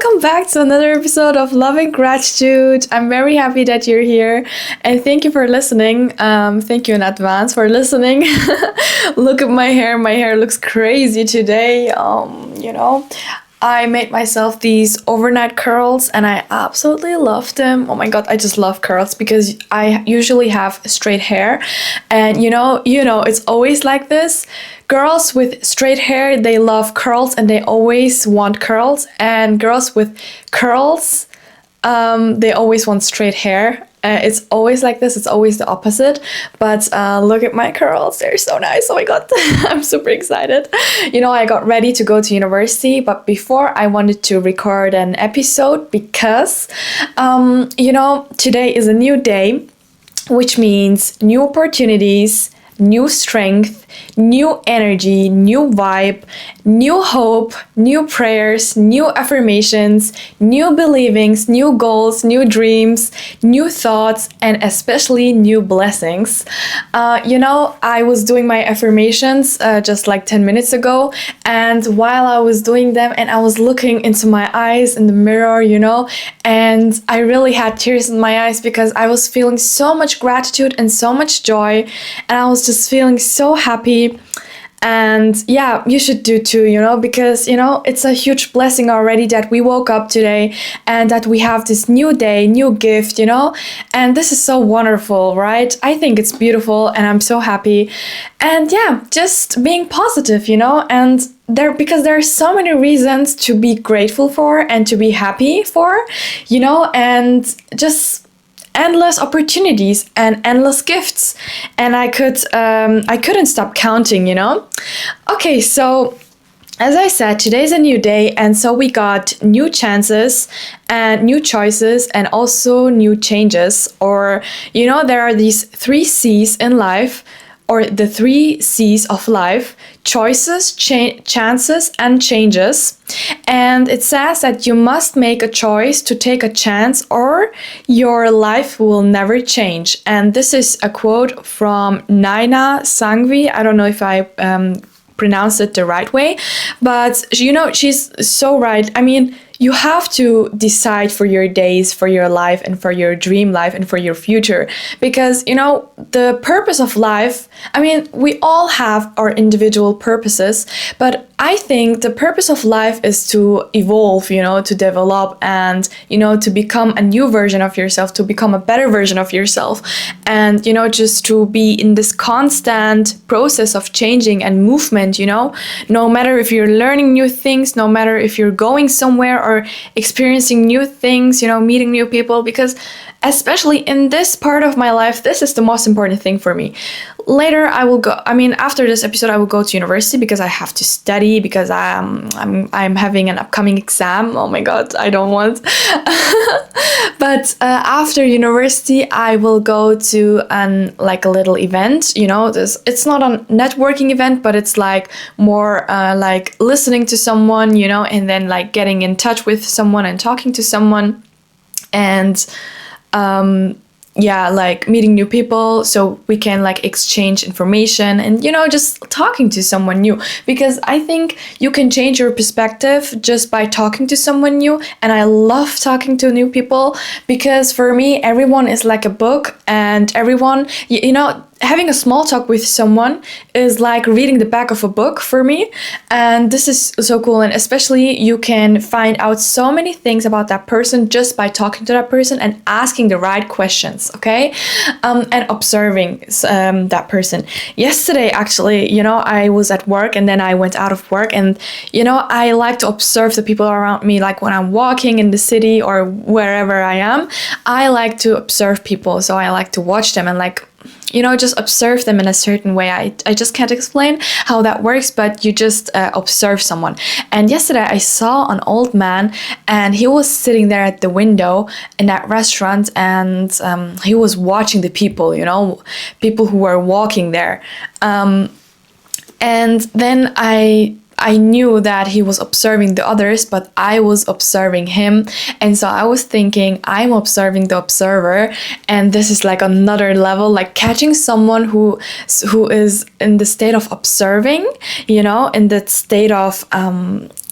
welcome back to another episode of Love and Gratitude. I'm very happy that you're here and thank you for listening. Thank you in advance for listening. Look at my hair. My hair looks crazy today. I made myself these overnight curls and I absolutely love them. Oh my god, I just love curls because I usually have straight hair. And it's always like this. Girls with straight hair, they love curls and they always want curls. And girls with curls, they always want straight hair. It's always like this. It's always the opposite. But look at my curls. They're so nice. Oh my god. I'm super excited. I got ready to go to university. But before, I wanted to record an episode because, today is a new day, which means new opportunities, new strength, new energy, new vibe, new hope, new prayers, new affirmations, new believings, new goals, new dreams, new thoughts, and especially new blessings. I was doing my affirmations just like 10 minutes ago, and while I was doing them and I was looking into my eyes in the mirror, and I really had tears in my eyes because I was feeling so much gratitude and so much joy, and I was just feeling so happy. And yeah, you should do too, because, it's a huge blessing already that we woke up today and that we have this new day, new gift, and this is so wonderful, right? I think it's beautiful and I'm so happy. And yeah, just being positive, and because there are so many reasons to be grateful for and to be happy for, and just endless opportunities and endless gifts, and I couldn't stop counting. Okay, so as I said, today's a new day, and so we got new chances and new choices and also new changes, or there are these 3 C's in life, or the 3 C's of life: choices, chances, and changes. And it says that you must make a choice to take a chance or your life will never change. And this is a quote from Naina Sangvi. I don't know if I pronounced it the right way, but she's so right. I mean, you have to decide for your days, for your life, and for your dream life, and for your future. Because, the purpose of life, I mean, we all have our individual purposes, but I think the purpose of life is to evolve, to develop and, to become a new version of yourself, to become a better version of yourself. And, just to be in this constant process of changing and movement, no matter if you're learning new things, no matter if you're going somewhere or experiencing new things, meeting new people, because especially in this part of my life, this is the most important thing for me. Later, after this episode, I will go to university because I have to study, because I'm having an upcoming exam. Oh my god, I don't want. But after university, I will go to a little event. It's not a networking event, but it's like more like listening to someone, and then like getting in touch with someone and talking to someone, and like meeting new people so we can like exchange information and just talking to someone new, because I think you can change your perspective just by talking to someone new. And I love talking to new people because for me everyone is like a book, and everyone, having a small talk with someone is like reading the back of a book for me, and this is so cool. And especially you can find out so many things about that person just by talking to that person and asking the right questions, okay? And observing that person. Yesterday, actually, I was at work and then I went out of work, and I like to observe the people around me, like when I'm walking in the city or wherever I am. I like to observe people, so I like to watch them and like just observe them in a certain way. I just can't explain how that works, but you just observe someone. And yesterday I saw an old man, and he was sitting there at the window in that restaurant, and he was watching the people, people who were walking there. And then I knew that he was observing the others, but I was observing him. And so I was thinking, I'm observing the observer. And this is like another level, like catching someone who is in the state of observing, in that state of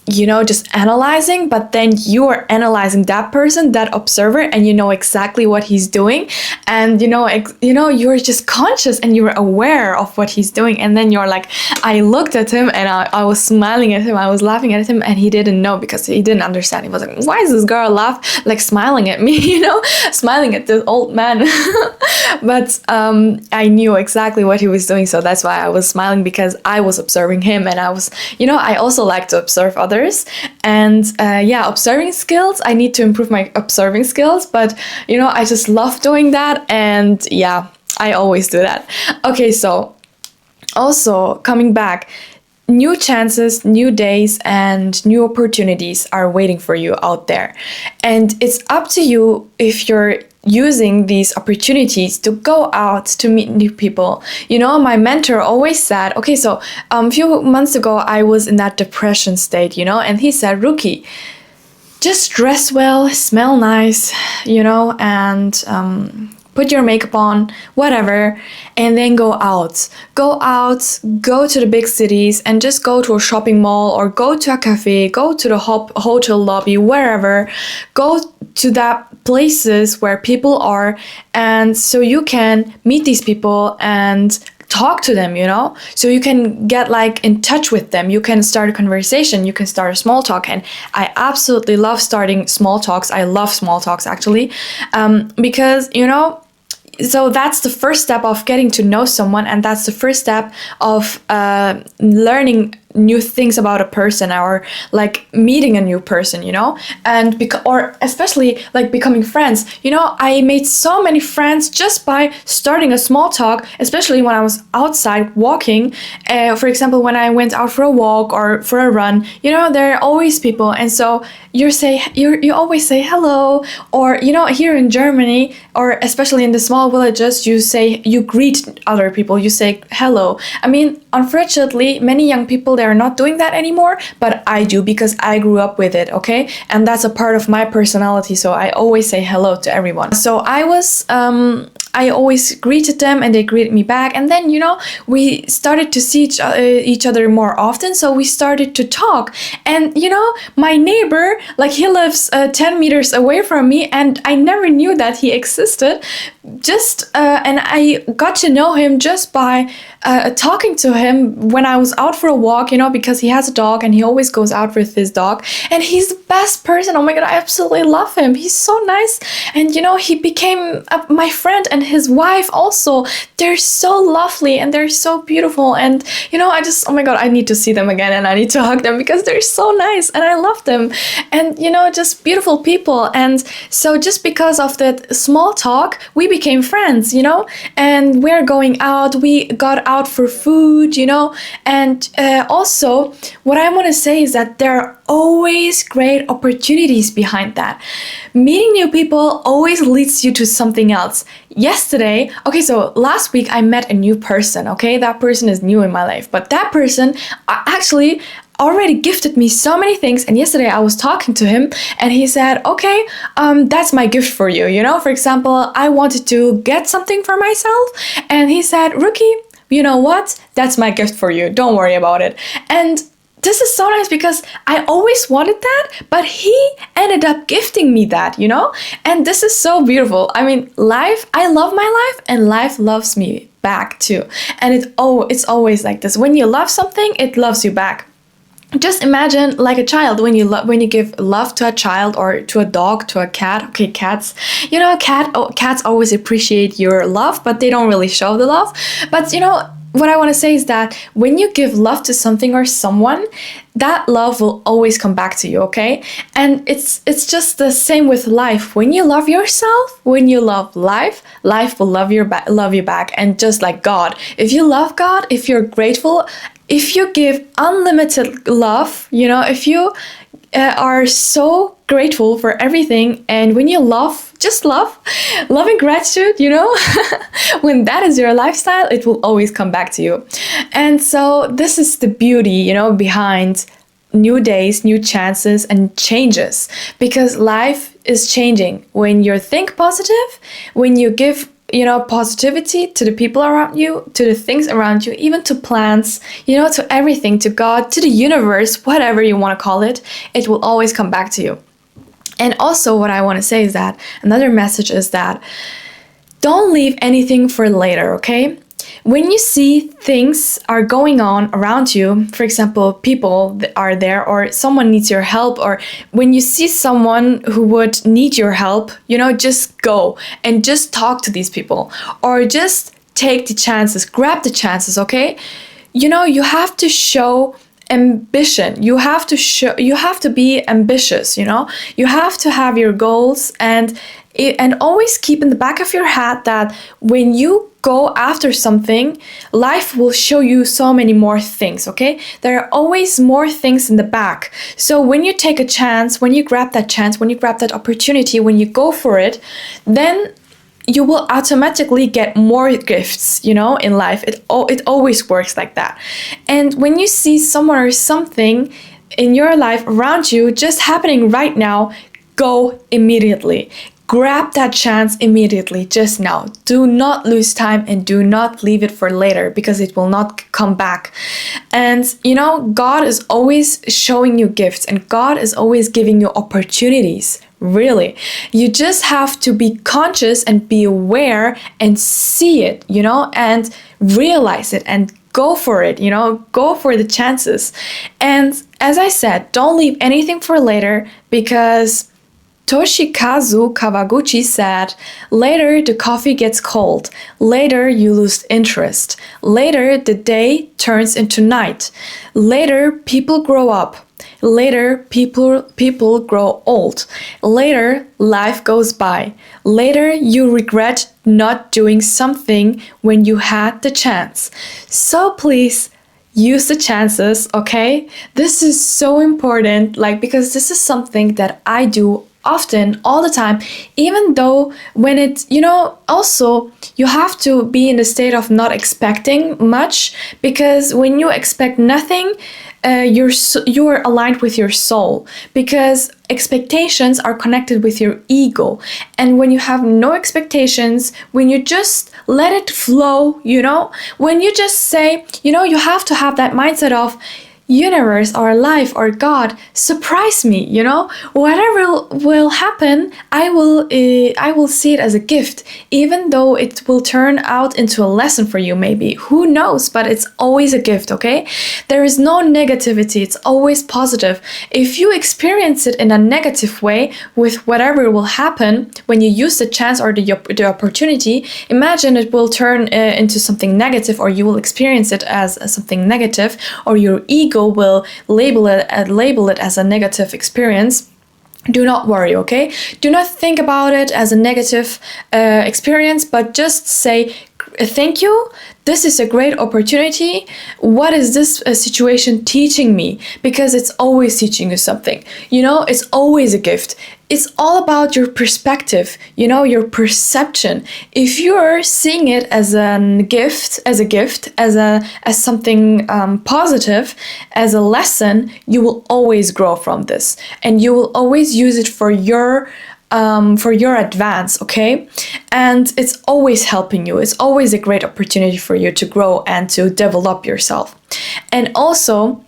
just analyzing, but then you are analyzing that person, that observer, and you know exactly what he's doing, and you're just conscious and you're aware of what he's doing, and then you're like, I looked at him and I was smiling at him, I was laughing at him, and he didn't know because he didn't understand. He was like, why is this girl like smiling at me, smiling at this old man. But I knew exactly what he was doing, so that's why I was smiling, because I was observing him, and I was, I also like to observe others. And observing skills, I need to improve my observing skills, but I just love doing that, and I always do that. Okay, so also coming back, new chances, new days, and new opportunities are waiting for you out there, and it's up to you if you're using these opportunities to go out to meet new people. My mentor always said, okay, so a few months ago I was in that depression state, and he said, Ruki, just dress well, smell nice, and put your makeup on, whatever, and then go out. Go to the big cities and just go to a shopping mall or go to a cafe, go to the hotel lobby, wherever. Go to that places where people are, and so you can meet these people and talk to them, so you can get in touch with them. You can start a conversation, you can start a small talk, and I absolutely love starting small talks. I love small talks, actually, because so that's the first step of getting to know someone, and that's the first step of learning new things about a person, or meeting a new person, and or especially becoming friends. I made so many friends just by starting a small talk, especially when I was outside walking. For example, when I went out for a walk or for a run, there are always people, and so you always say hello, or here in Germany, or especially in the small villages, you greet other people, you say hello. I mean, unfortunately, many young people, they are not doing that anymore, but I do, because I grew up with it, okay? And that's a part of my personality, so I always say hello to everyone. So I always greeted them, and they greeted me back, and then we started to see each other more often, so we started to talk. And my neighbor, he lives 10 meters away from me, and I never knew that he existed, and I got to know him just by talking to him when I was out for a walk, because he has a dog and he always goes out with his dog, and he's the best person. Oh my god, I absolutely love him. He's so nice, and he became my friend, and his wife also. They're so lovely and they're so beautiful, and I just, oh my god, I need to see them again, and I need to hug them, because they're so nice and I love them, and just beautiful people. And so just because of that small talk, we became friends, and we're going out, we got out for food, and also what I want to say is that there are always great opportunities behind that. Meeting new people always leads you to something else. Yesterday, okay, so last week I met a new person, okay? That person is new in my life, but that person actually already gifted me so many things, and yesterday I was talking to him, and he said, okay, that's my gift for you, For example, I wanted to get something for myself, and he said, Ruki, you know what? That's my gift for you. Don't worry about it. And this is so nice, because I always wanted that, but he ended up gifting me that, And this is so beautiful. I mean, I love my life, and life loves me back too. And it's always like this. When you love something, it loves you back. Just imagine like a child, when you give love to a child, or to a dog, to a cat. Okay, cats, cats always appreciate your love, but they don't really show the love. But what I want to say is that when you give love to something or someone, that love will always come back to you, okay? And it's just the same with life. When you love yourself, when you love life, life will love you back. And just like God, if you love God, if you're grateful, if you give unlimited love, if you are so grateful for everything, and when you love and gratitude, when that is your lifestyle, it will always come back to you. And so this is the beauty, behind new days, new chances, and changes, because life is changing. When you think positive, when you give positivity to the people around you, to the things around you, even to plants, to everything, to God, to the universe, whatever you want to call it, it will always come back to you. And also what I want to say is that another message is that don't leave anything for later, okay? When you see things are going on around you, for example, people are there or someone needs your help, or when you see someone who would need your help, just go and just talk to these people, or just take the chances, grab the chances, okay? You have to show ambition. You have to be ambitious, you have to have your goals, and always keep in the back of your head that when you go after something, life will show you so many more things, okay? There are always more things in the back. So when you take a chance, when you grab that chance, when you grab that opportunity, when you go for it, then you will automatically get more gifts, in life. It always works like that. And when you see someone or something in your life around you just happening right now, go immediately. Grab that chance immediately, just now. Do not lose time and do not leave it for later, because it will not come back. And God is always showing you gifts, and God is always giving you opportunities. Really, you just have to be conscious and be aware and see it, and realize it and go for it, go for the chances. And as I said, don't leave anything for later, because Toshikazu Kawaguchi said, later the coffee gets cold, later you lose interest, later the day turns into night, later people grow up, later people grow old, later life goes by, later you regret not doing something when you had the chance. So please, use the chances, okay? This is so important, because this is something that I do often, all the time, even though when it, also you have to be in the state of not expecting much, because when you expect nothing, you're aligned with your soul, because expectations are connected with your ego. And when you have no expectations, when you just let it flow, when you just say, you have to have that mindset of, universe or life or God, surprise me, whatever will happen, I will see it as a gift, even though it will turn out into a lesson for you, maybe, who knows, but it's always a gift, okay? There is no negativity, it's always positive. If you experience it in a negative way with whatever will happen when you use the chance or the opportunity, imagine it will turn into something negative, or you will experience it as something negative, or your ego will label it as a negative experience. Do not worry, okay? Do not think about it as a negative experience, but just say, thank you, this is a great opportunity. What is this situation teaching me? Because it's always teaching you something. It's always a gift. It's all about your perspective, your perception. If you're seeing it as a gift, as something positive, as a lesson, you will always grow from this, and you will always use it for your advance, okay? And it's always helping you. It's always a great opportunity for you to grow and to develop yourself. And also,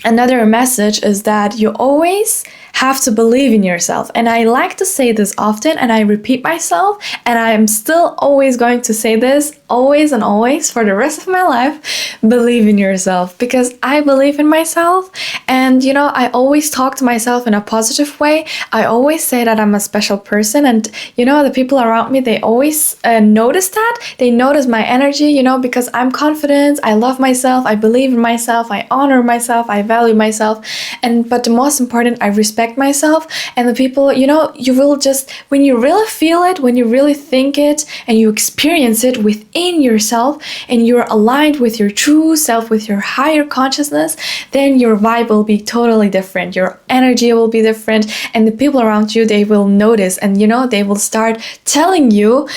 another message is that you always have to believe in yourself. And I like to say this often, and I repeat myself, and I am still always going to say this always and always for the rest of my life. Believe in yourself, because I believe in myself, and I always talk to myself in a positive way. I always say that I'm a special person, and the people around me, they always notice that. They notice my energy, because I'm confident, I love myself, I believe in myself, I honor myself, I value myself, but the most important, I respect myself. And the people, you will just, when you really feel it, when you really think it, and you experience it within yourself, and you're aligned with your true self, with your higher consciousness, then your vibe will be totally different, your energy will be different, and the people around you, they will notice, and they will start telling you,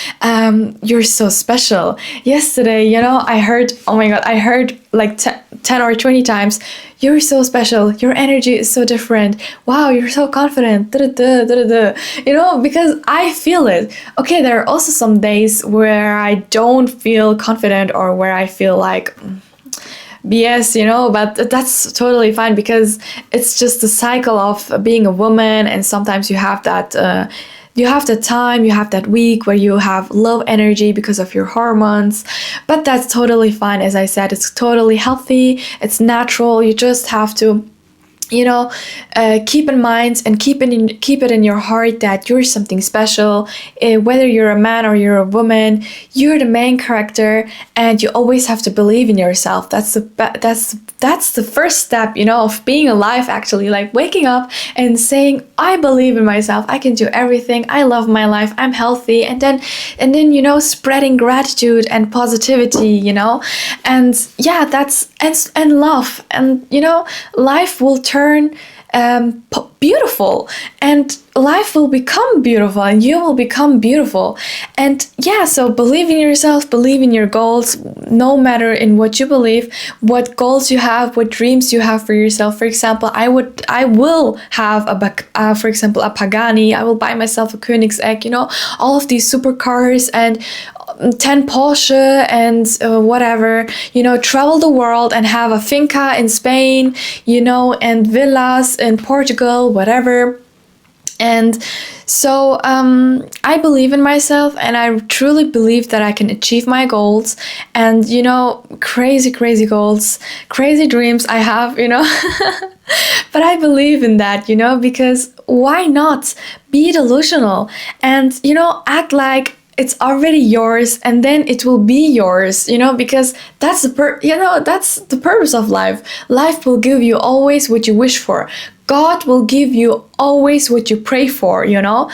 you're so special. Yesterday, I heard like 10 or 20 times, you're so special, your energy is so different, wow, you're so confident, da, da, da, da, da, you know, because I feel it. Okay, there are also some days where I don't feel confident, or where I feel like BS, you know, but that's totally fine, because it's just the cycle of being a woman. And sometimes you have that you have the time, you have that week where you have low energy because of your hormones, but that's totally fine. As I said, it's totally healthy, it's natural. You just have to, you know, keep in mind and keep it in your heart that you're something special. Whether you're a man or you're a woman, you're the main character, and you always have to believe in yourself. That's the first step, you know, of being alive. Actually, like waking up and saying, I believe in myself, I can do everything, I love my life, I'm healthy, and then you know, spreading gratitude and positivity, you know. And yeah, that's and love, and you know, life will turn beautiful, and life will become beautiful, and you will become beautiful. And yeah, so believe in yourself, believe in your goals, no matter in what you believe, what goals you have, what dreams you have for yourself. For example, I will have for example, a Pagani. I will buy myself a Koenigsegg, you know, all of these supercars, and 10 Porsche, and whatever, you know, travel the world and have a finca in Spain, you know, and villas in Portugal, whatever. And so I believe in myself, and I truly believe that I can achieve my goals. And you know, crazy goals, crazy dreams I have, you know. But I believe in that, you know, because why not be delusional and, you know, act like it's already yours, and then it will be yours, you know, because that's that's the purpose of life. Life will give you always what you wish for. God will give you always what you pray for, you know.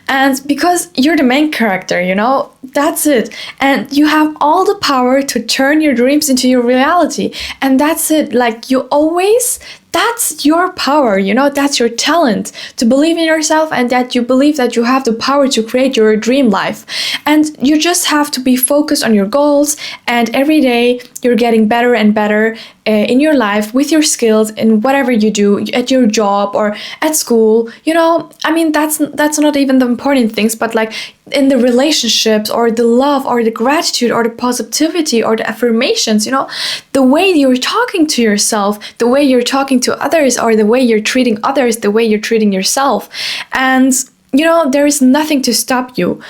And because you're the main character, you know, that's it. And you have all the power to turn your dreams into your reality. And that's it. Like, you always, that's your power, you know, that's your talent, to believe in yourself, and that you believe that you have the power to create your dream life. And you just have to be focused on your goals, and every day you're getting better and better in your life, with your skills, in whatever you do, at your job or at school, you know. I mean, that's not even the important things, but like in the relationships, or the love, or the gratitude, or the positivity, or the affirmations, you know, the way you're talking to yourself, the way you're talking to others, or the way you're treating others, the way you're treating yourself. And you know, there is nothing to stop you,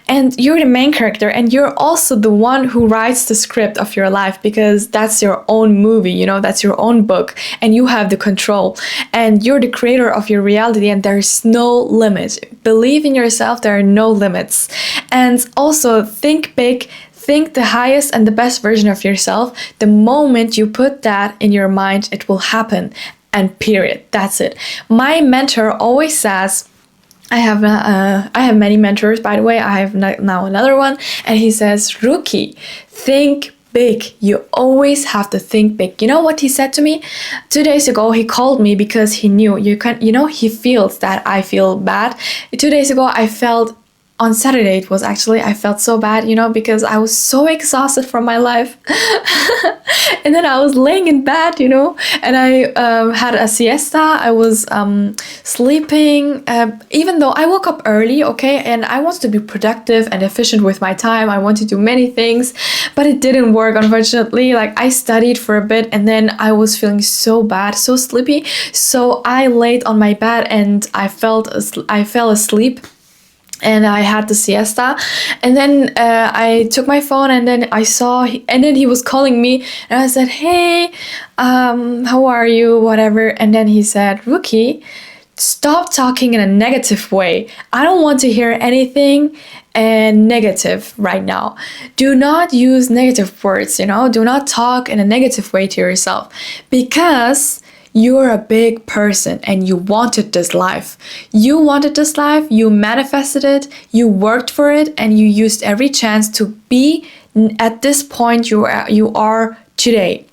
and you're the main character, and you're also the one who writes the script of your life, because that's your own movie, you know, that's your own book, and you have the control, and you're the creator of your reality, and there's no limit. Believe in yourself, there are no limits. And also think big. Think the highest and the best version of yourself. The moment you put that in your mind, it will happen, and period. That's it. My mentor always says, I have many mentors, by the way. I have now another one, and he says, Rookie, think big. You always have to think big. You know what he said to me 2 days ago? He called me because he knew he feels that I feel bad. 2 days ago, I felt, on Saturday it was actually, I felt so bad, you know, because I was so exhausted from my life. And then I was laying in bed, you know, and I had a siesta. I was sleeping, even though I woke up early, okay, and I wanted to be productive and efficient with my time. I wanted to do many things, but it didn't work, unfortunately. Like, I studied for a bit, and then I was feeling so bad, so sleepy. So I laid on my bed, and I fell asleep. And I had the siesta, and then I took my phone, and then I saw, and then he was calling me, and I said, hey, how are you, whatever. And then he said, Rookie, stop talking in a negative way. I don't want to hear anything negative right now. Do not use negative words, you know, do not talk in a negative way to yourself, because you're a big person, and you wanted this life. You wanted this life, you manifested it, you worked for it, and you used every chance to be at this point you are today.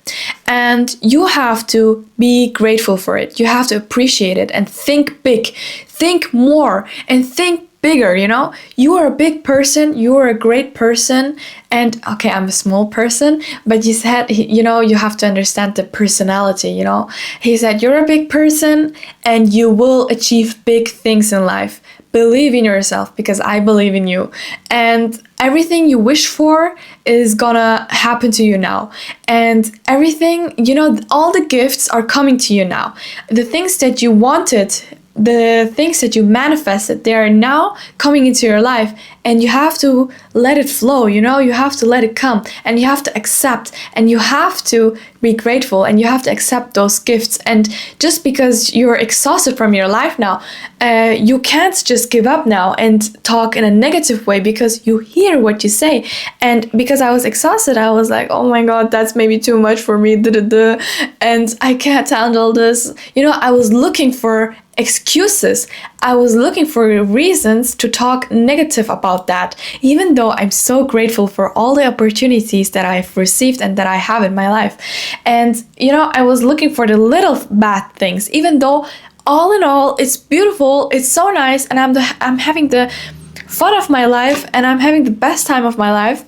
And you have to be grateful for it. You have to appreciate it, and think big, think more, and think bigger, you know? You are a big person, you are a great person, and okay, I'm a small person, but you said, you know, you have to understand the personality, you know? He said, you're a big person and you will achieve big things in life. Believe in yourself because I believe in you. And everything you wish for is gonna happen to you now. And everything, you know, all the gifts are coming to you now. The things that you wanted, the things that you manifested, they are now coming into your life, and you have to let it flow, you know, you have to let it come, and you have to accept, and you have to be grateful, and you have to accept those gifts. And just because you're exhausted from your life now, you can't just give up now and talk in a negative way, because you hear what you say. And because I was exhausted, I was like, oh my god, that's maybe too much for me, and I can't handle this, you know. I was looking for excuses. I was looking for reasons to talk negative about that, even though I'm so grateful for all the opportunities that I've received and that I have in my life. And, you know, I was looking for the little bad things, even though all in all, it's beautiful, it's so nice, and I'm having the fun of my life, and I'm having the best time of my life.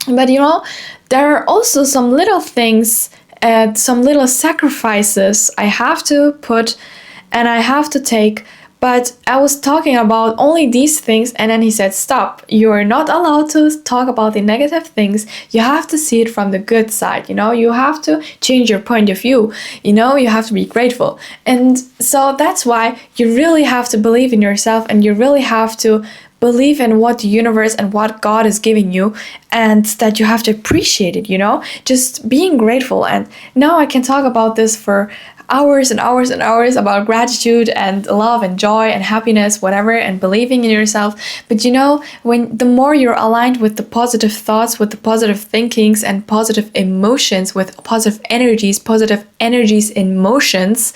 But, you know, there are also some little things, some little sacrifices I have to put and I have to take. But I was talking about only these things, and then he said, stop, you are not allowed to talk about the negative things. You have to see it from the good side, you know, you have to change your point of view, you know, you have to be grateful. And so that's why you really have to believe in yourself, and you really have to believe in what the universe and what God is giving you, and that you have to appreciate it, you know, just being grateful. And now I can talk about this for hours and hours and hours about gratitude and love and joy and happiness, whatever, and believing in yourself. But you know, when the more you're aligned with the positive thoughts, with the positive thinkings and positive emotions, with positive energies in motions,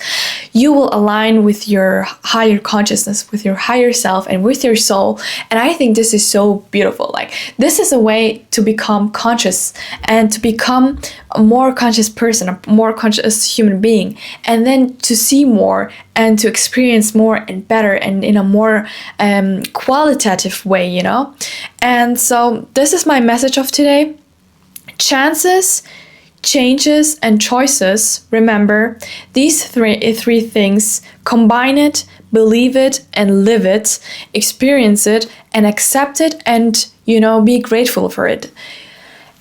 you will align with your higher consciousness, with your higher self, and with your soul. And I think this is so beautiful. Like, this is a way to become conscious and to become a more conscious person, a more conscious human being, and then to see more and to experience more and better and in a more qualitative way, you know? And so this is my message of today. Chances, changes, and choices. Remember, these three things: combine it, believe it, and live it, experience it, and accept it, and, you know, be grateful for it.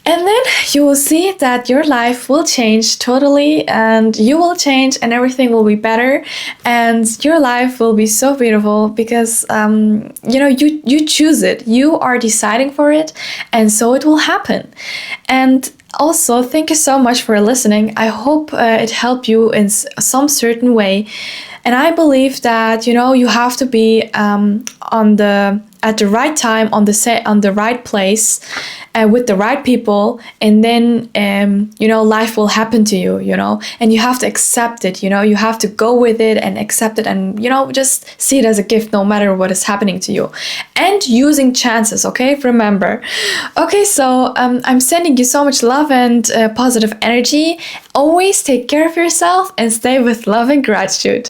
And then you will see that your life will change totally, and you will change, and everything will be better, and your life will be so beautiful because, you know, you choose it. You are deciding for it, and so it will happen. And also, thank you so much for listening. I hope it helped you in some certain way. And I believe that, you know, you have to be at the right time, on the right place, with the right people, and then you know, life will happen to you, you know, and you have to accept it, you know, you have to go with it and accept it, and, you know, just see it as a gift no matter what is happening to you. And using chances, okay? Remember. Okay, so I'm sending you so much love and positive energy. Always take care of yourself and stay with love and gratitude.